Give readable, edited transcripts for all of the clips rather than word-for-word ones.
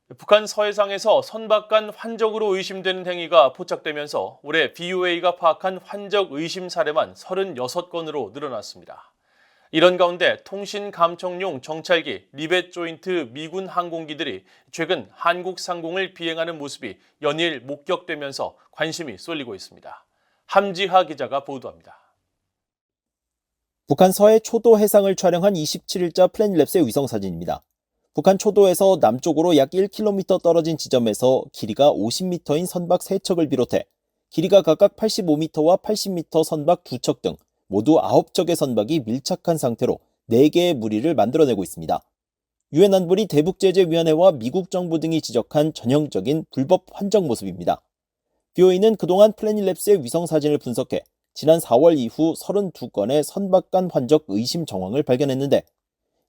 북한 서해상에서 선박 간 환적으로 의심되는 행위가 포착되면서 올해 BOA가 파악한 환적 의심 사례만 36건으로 늘어났습니다. 이런 가운데 통신 감청용 정찰기 리벳 조인트 미군 항공기들이 최근 한국 상공을 비행하는 모습이 연일 목격되면서 관심이 쏠리고 있습니다. 함지하 기자가 보도합니다. 북한 서해 초도 해상을 촬영한 27일자 플래닛랩스의 위성사진입니다. 북한 초도에서 남쪽으로 약 1km 떨어진 지점에서 길이가 50m인 선박 3척을 비롯해 길이가 각각 85m와 80m 선박 2척 등 모두 9척의 선박이 밀착한 상태로 4개의 무리를 만들어내고 있습니다. 유엔 안보리 대북제재위원회와 미국 정부 등이 지적한 전형적인 불법 환적 모습입니다. BOA는 그동안 플래닛랩스의 위성사진을 분석해 지난 4월 이후 32건의 선박 간 환적 의심 정황을 발견했는데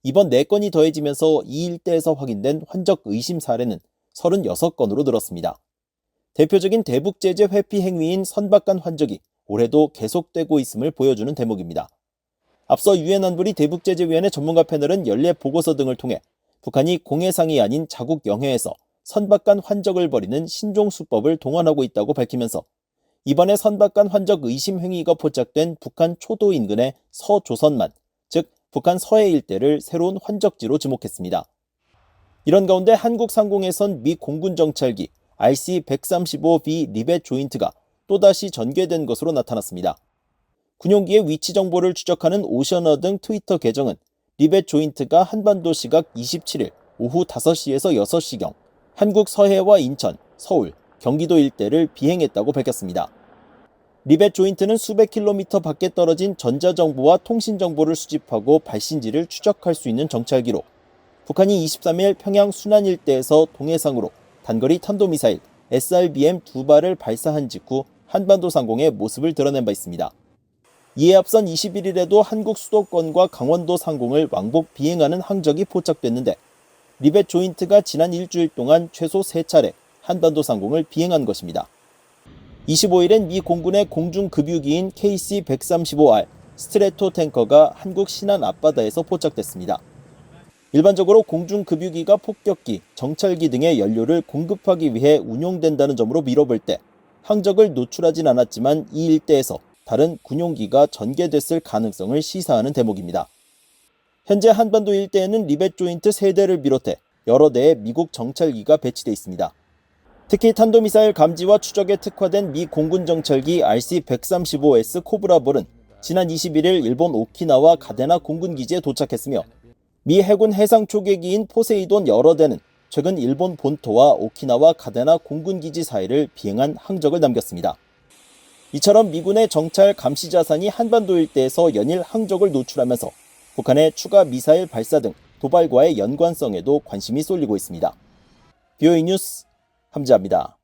이번 4건이 더해지면서 이 일대에서 확인된 환적 의심 사례는 36건으로 늘었습니다. 대표적인 대북제재 회피 행위인 선박 간 환적이 올해도 계속되고 있음을 보여주는 대목입니다. 앞서 유엔 안보리 대북제재위원회 전문가 패널은 연례 보고서 등을 통해 북한이 공해상이 아닌 자국 영해에서 선박 간 환적을 벌이는 신종수법을 동원하고 있다고 밝히면서 이번에 선박 간 환적 의심 행위가 포착된 북한 초도 인근의 서조선만, 즉 북한 서해 일대를 새로운 환적지로 지목했습니다. 이런 가운데 한국 상공에선 미 공군 정찰기 RC-135B 리벳 조인트가 또다시 전개된 것으로 나타났습니다. 군용기의 위치 정보를 추적하는 오션어 등 트위터 계정은 리벳 조인트가 한반도 시각 27일 오후 5시에서 6시경 한국 서해와 인천, 서울, 경기도 일대를 비행했다고 밝혔습니다. 리벳 조인트는 수백 킬로미터 밖에 떨어진 전자정보와 통신정보를 수집하고 발신지를 추적할 수 있는 정찰기로 북한이 23일 평양 순안 일대에서 동해상으로 단거리 탄도미사일 SRBM 2발을 발사한 직후 한반도 상공에 모습을 드러낸 바 있습니다. 이에 앞선 21일에도 한국 수도권과 강원도 상공을 왕복 비행하는 항적이 포착됐는데 리벳 조인트가 지난 일주일 동안 최소 3차례 한반도 상공을 비행한 것입니다. 25일엔 미 공군의 공중급유기인 KC-135R 스트레토 탱커가 한국 신안 앞바다에서 포착됐습니다. 일반적으로 공중급유기가 폭격기, 정찰기 등의 연료를 공급하기 위해 운용된다는 점으로 미뤄볼 때 항적을 노출하진 않았지만 이 일대에서 다른 군용기가 전개됐을 가능성을 시사하는 대목입니다. 현재 한반도 일대에는 리벳 조인트 3대를 비롯해 여러 대의 미국 정찰기가 배치돼 있습니다. 특히 탄도미사일 감지와 추적에 특화된 미 공군 정찰기 RC-135S 코브라볼은 지난 21일 일본 오키나와 가데나 공군기지에 도착했으며 미 해군 해상 초계기인 포세이돈 여러 대는 최근 일본 본토와 오키나와 가데나 공군기지 사이를 비행한 항적을 남겼습니다. 이처럼 미군의 정찰 감시 자산이 한반도 일대에서 연일 항적을 노출하면서 북한의 추가 미사일 발사 등 도발과의 연관성에도 관심이 쏠리고 있습니다. BOA 뉴스 함지아입니다.